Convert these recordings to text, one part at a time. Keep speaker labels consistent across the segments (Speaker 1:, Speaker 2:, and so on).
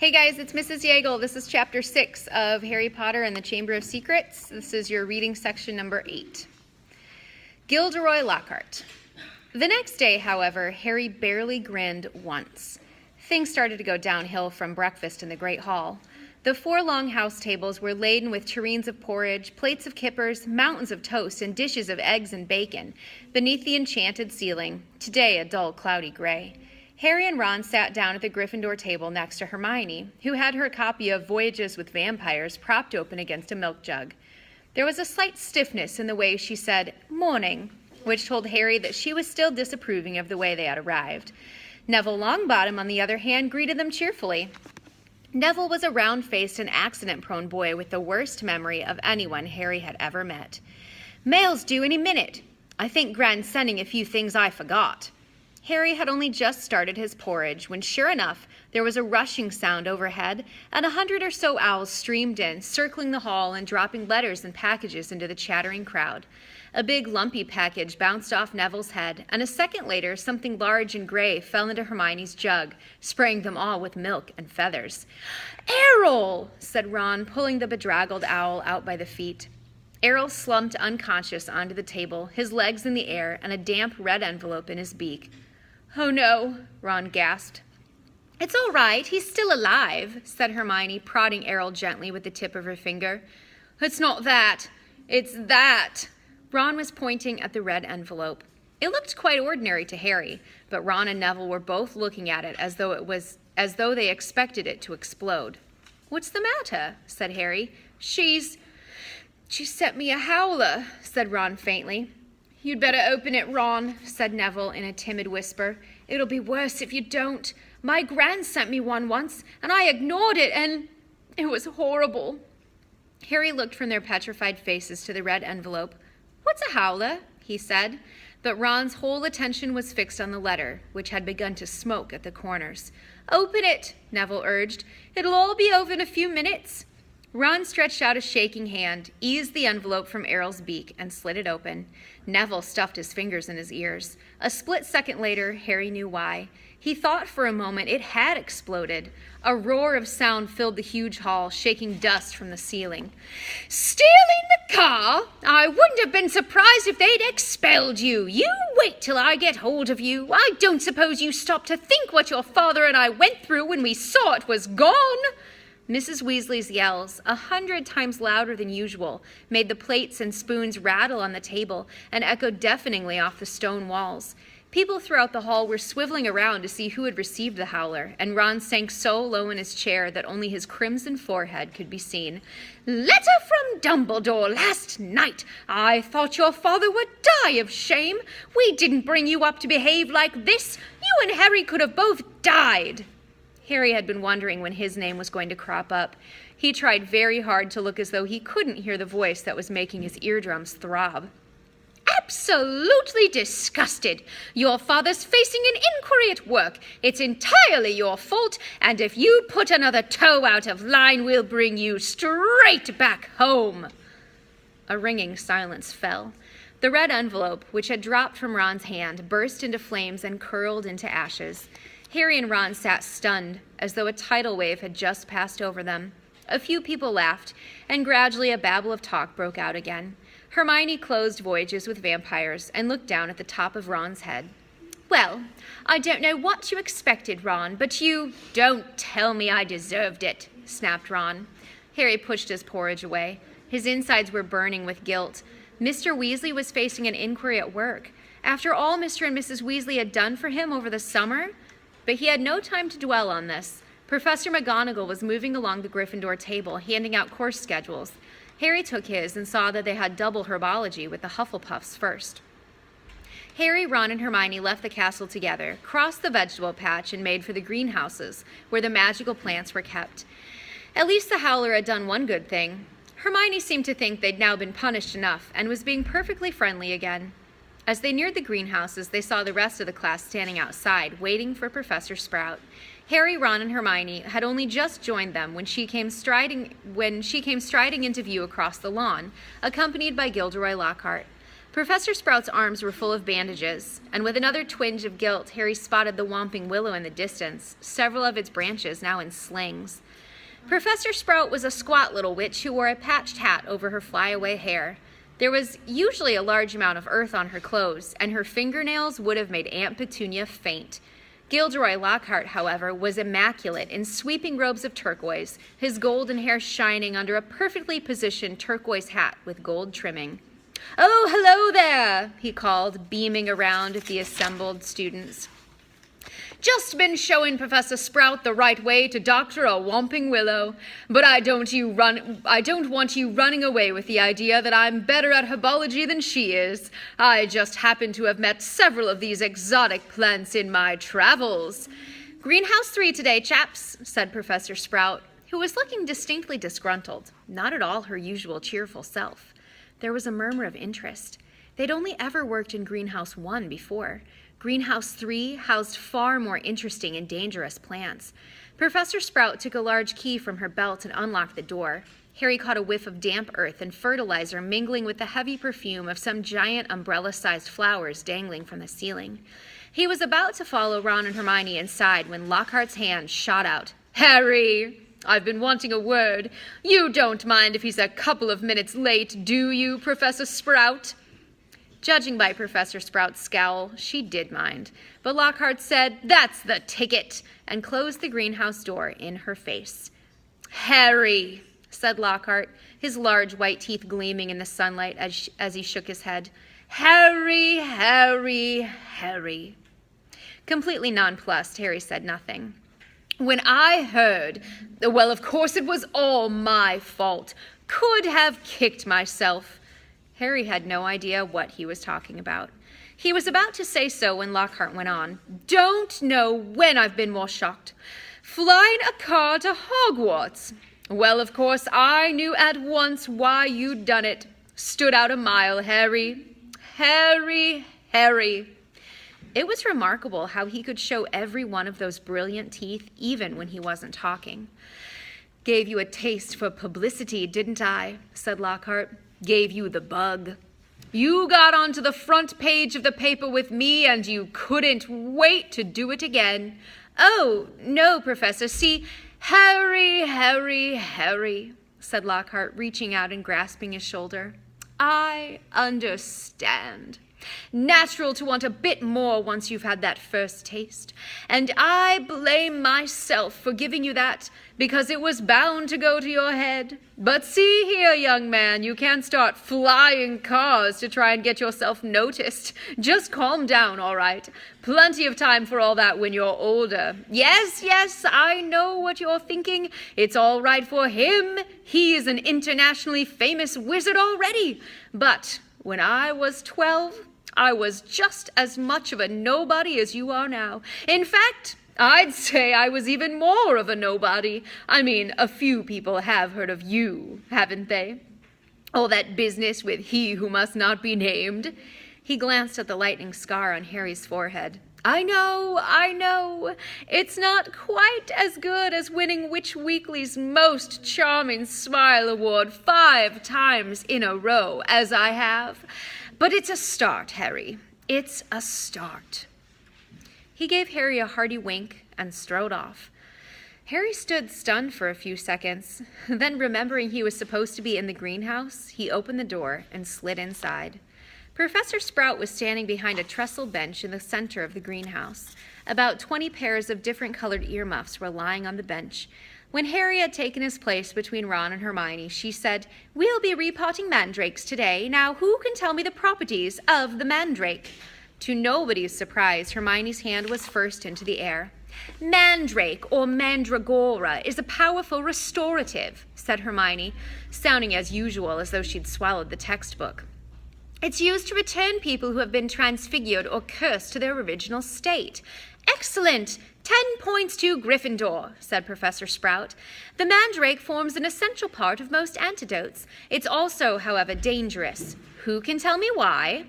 Speaker 1: Hey guys, it's Mrs. Yeagle. This is chapter 6 of Harry Potter and the Chamber of Secrets. This is your reading section number 8. Gilderoy Lockhart. The next day, however, Harry barely grinned once. Things started to go downhill from breakfast in the Great Hall. The 4 long house tables were laden with tureens of porridge, plates of kippers, mountains of toast, and dishes of eggs and bacon, beneath the enchanted ceiling, today a dull, cloudy gray. Harry and Ron sat down at the Gryffindor table next to Hermione, who had her copy of Voyages with Vampires propped open against a milk jug. There was a slight stiffness in the way she said, "Morning," which told Harry that she was still disapproving of the way they had arrived. Neville Longbottom, on the other hand, greeted them cheerfully. Neville was a round-faced and accident-prone boy with the worst memory of anyone Harry had ever met. "Mail's due any minute. I think Gran's sending a few things I forgot." Harry had only just started his porridge when, sure enough, there was a rushing sound overhead, and 100 or so owls streamed in, circling the hall and dropping letters and packages into the chattering crowd. A big, lumpy package bounced off Neville's head, and a second later, something large and gray fell into Hermione's jug, spraying them all with milk and feathers. "Errol!" said Ron, pulling the bedraggled owl out by the feet. Errol slumped unconscious onto the table, his legs in the air, and a damp red envelope in his beak. "Oh no," Ron gasped. "It's all right, he's still alive," said Hermione, prodding Errol gently with the tip of her finger. "It's not that, it's that." Ron was pointing at the red envelope. It looked quite ordinary to Harry, but Ron and Neville were both looking at it as though they expected it to explode. "What's the matter?" said Harry. She sent me a howler," said Ron faintly. "You'd better open it, Ron," said Neville in a timid whisper. "It'll be worse if you don't. My Gran sent me one once, and I ignored it, and it was horrible." Harry looked from their petrified faces to the red envelope. "What's a howler?" he said, but Ron's whole attention was fixed on the letter, which had begun to smoke at the corners. "Open it," Neville urged. "It'll all be over in a few minutes." Ron stretched out a shaking hand, eased the envelope from Errol's beak, and slid it open. Neville stuffed his fingers in his ears. A split second later, Harry knew why. He thought for a moment it had exploded. A roar of sound filled the huge hall, shaking dust from the ceiling. "Stealing the car? I wouldn't have been surprised if they'd expelled you. You wait till I get hold of you. I don't suppose you stopped to think what your father and I went through when we saw it was gone." Mrs. Weasley's yells, 100 times louder than usual, made the plates and spoons rattle on the table and echoed deafeningly off the stone walls. People throughout the hall were swiveling around to see who had received the howler, and Ron sank so low in his chair that only his crimson forehead could be seen. "Letter from Dumbledore last night. I thought your father would die of shame. We didn't bring you up to behave like this. You and Harry could have both died." Harry had been wondering when his name was going to crop up. He tried very hard to look as though he couldn't hear the voice that was making his eardrums throb. "Absolutely disgusted. Your father's facing an inquiry at work. It's entirely your fault, and if you put another toe out of line, we'll bring you straight back home." A ringing silence fell. The red envelope, which had dropped from Ron's hand, burst into flames and curled into ashes. Harry and Ron sat stunned, as though a tidal wave had just passed over them. A few people laughed, and gradually a babble of talk broke out again. Hermione closed Voyages with Vampires and looked down at the top of Ron's head. "Well, I don't know what you expected, Ron, but you—" "Don't tell me I deserved it," snapped Ron. Harry pushed his porridge away. His insides were burning with guilt. Mr. Weasley was facing an inquiry at work. After all Mr. and Mrs. Weasley had done for him over the summer? But he had no time to dwell on this. Professor McGonagall was moving along the Gryffindor table, handing out course schedules. Harry took his and saw that they had double herbology with the Hufflepuffs first. Harry, Ron, and Hermione left the castle together, crossed the vegetable patch, and made for the greenhouses, where the magical plants were kept. At least the howler had done one good thing. Hermione seemed to think they'd now been punished enough and was being perfectly friendly again. As they neared the greenhouses, they saw the rest of the class standing outside, waiting for Professor Sprout. Harry, Ron, and Hermione had only just joined them when she came striding into view across the lawn, accompanied by Gilderoy Lockhart. Professor Sprout's arms were full of bandages, and with another twinge of guilt, Harry spotted the whomping willow in the distance, several of its branches now in slings. Professor Sprout was a squat little witch who wore a patched hat over her flyaway hair. There was usually a large amount of earth on her clothes, and her fingernails would have made Aunt Petunia faint. Gilderoy Lockhart, however, was immaculate in sweeping robes of turquoise, his golden hair shining under a perfectly positioned turquoise hat with gold trimming. "Oh, hello there," he called, beaming around at the assembled students. "Just been showing Professor Sprout the right way to doctor a whomping willow, but I don't want you running away with the idea that I'm better at herbology than she is. I just happen to have met several of these exotic plants in my travels." "Greenhouse 3 today, chaps," said Professor Sprout, who was looking distinctly disgruntled, not at all her usual cheerful self. There was a murmur of interest. They'd only ever worked in Greenhouse 1 before. Greenhouse 3 housed far more interesting and dangerous plants. Professor Sprout took a large key from her belt and unlocked the door. Harry caught a whiff of damp earth and fertilizer mingling with the heavy perfume of some giant umbrella-sized flowers dangling from the ceiling. He was about to follow Ron and Hermione inside when Lockhart's hand shot out. "Harry, I've been wanting a word. You don't mind if he's a couple of minutes late, do you, Professor Sprout?" Judging by Professor Sprout's scowl, she did mind, but Lockhart said, "That's the ticket," and closed the greenhouse door in her face. "Harry," said Lockhart, his large white teeth gleaming in the sunlight as he shook his head. "Harry, Harry, Harry." Completely nonplussed, Harry said nothing. "When I heard, well, of course it was all my fault. Could have kicked myself." Harry had no idea what he was talking about. He was about to say so when Lockhart went on. "Don't know when I've been more shocked. Flying a car to Hogwarts. Well, of course, I knew at once why you'd done it. Stood out a mile, Harry. Harry, Harry." It was remarkable how he could show every one of those brilliant teeth even when he wasn't talking. "Gave you a taste for publicity, didn't I?" said Lockhart. "Gave you the bug. You got onto the front page of the paper with me and you couldn't wait to do it again." "Oh, no, Professor. See, Harry, Harry, Harry," said Lockhart, reaching out and grasping his shoulder. "I understand. Natural to want a bit more once you've had that first taste. And I blame myself for giving you that, because it was bound to go to your head. But see here, young man, you can't start flying cars to try and get yourself noticed. Just calm down, all right? Plenty of time for all that when you're older. Yes, I know what you're thinking. It's all right for him. He is an internationally famous wizard already. But when I was 12, I was just as much of a nobody as you are now. In fact, I'd say I was even more of a nobody. I mean, a few people have heard of you, haven't they? All that business with he who must not be named." He glanced at the lightning scar on Harry's forehead. I know. It's not quite as good as winning Witch Weekly's Most Charming Smile Award 5 times in a row, as I have. But it's a start, Harry. It's a start." He gave Harry a hearty wink and strode off. Harry stood stunned for a few seconds. Then, remembering he was supposed to be in the greenhouse, he opened the door and slid inside. Professor Sprout was standing behind a trestle bench in the center of the greenhouse. About 20 pairs of different colored earmuffs were lying on the bench. When Harry had taken his place between Ron and Hermione, she said, "We'll be repotting mandrakes today. Now, who can tell me the properties of the mandrake?" To nobody's surprise, Hermione's hand was first into the air. "Mandrake, or mandragora, is a powerful restorative," said Hermione, sounding as usual as though she'd swallowed the textbook. "It's used to return people who have been transfigured or cursed to their original state." "Excellent! 10 points to Gryffindor," said Professor Sprout. "The mandrake forms an essential part of most antidotes. It's also, however, dangerous. Who can tell me why?"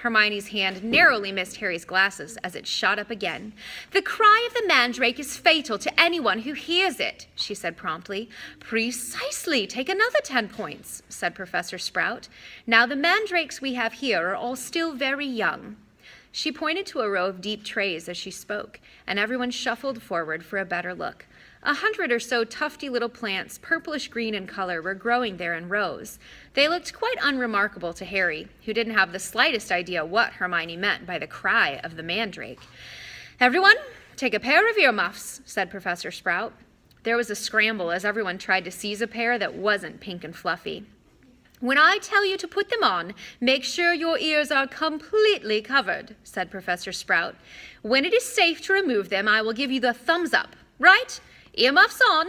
Speaker 1: Hermione's hand narrowly missed Harry's glasses as it shot up again. "The cry of the mandrake is fatal to anyone who hears it," she said promptly. "Precisely. Take another 10 points," said Professor Sprout. "Now the mandrakes we have here are all still very young." She pointed to a row of deep trays as she spoke, and everyone shuffled forward for a better look. 100 or so tufty little plants, purplish-green in color, were growing there in rows. They looked quite unremarkable to Harry, who didn't have the slightest idea what Hermione meant by the cry of the mandrake. "Everyone, take a pair of earmuffs," said Professor Sprout. There was a scramble as everyone tried to seize a pair that wasn't pink and fluffy. "When I tell you to put them on, make sure your ears are completely covered," said Professor Sprout. "When it is safe to remove them, I will give you the thumbs up. Right? Earmuffs on."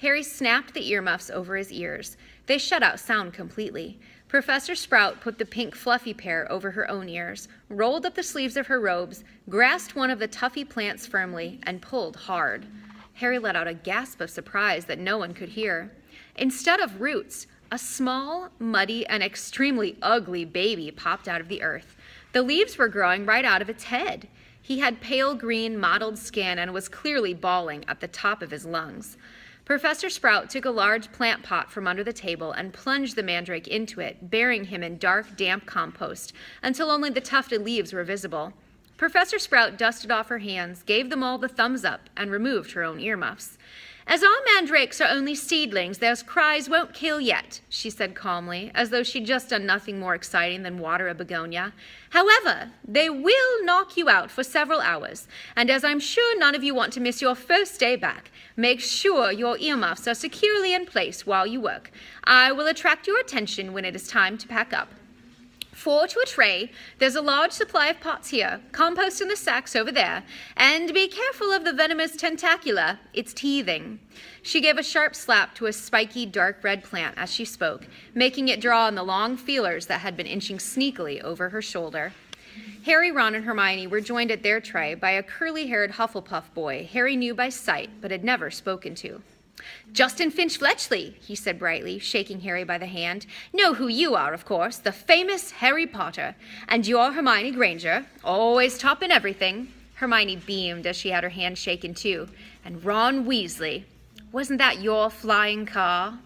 Speaker 1: Harry snapped the earmuffs over his ears. They shut out sound completely. Professor Sprout put the pink fluffy pair over her own ears, rolled up the sleeves of her robes, grasped one of the tuffy plants firmly, and pulled hard. Harry let out a gasp of surprise that no one could hear. Instead of roots, a small, muddy, and extremely ugly baby popped out of the earth. The leaves were growing right out of its head. He had pale green, mottled skin and was clearly bawling at the top of his lungs. Professor Sprout took a large plant pot from under the table and plunged the mandrake into it, burying him in dark, damp compost until only the tufted leaves were visible. Professor Sprout dusted off her hands, gave them all the thumbs up, and removed her own earmuffs. "As our mandrakes are only seedlings, their cries won't kill yet," she said calmly, as though she'd just done nothing more exciting than water a begonia. "However, they will knock you out for several hours, and as I'm sure none of you want to miss your first day back, make sure your earmuffs are securely in place while you work. I will attract your attention when it is time to pack up. 4 to a tray. There's a large supply of pots here. Compost in the sacks over there. And be careful of the venomous tentacula. It's teething." She gave a sharp slap to a spiky, dark red plant as she spoke, making it draw on the long feelers that had been inching sneakily over her shoulder. Harry, Ron, and Hermione were joined at their tray by a curly-haired Hufflepuff boy Harry knew by sight but had never spoken to. "Justin Finch-Fletchley," he said brightly, shaking Harry by the hand. "Know who you are, of course, the famous Harry Potter. And you're Hermione Granger, always topping everything." Hermione beamed as she had her hand shaken too. "And Ron Weasley. Wasn't that your flying car?"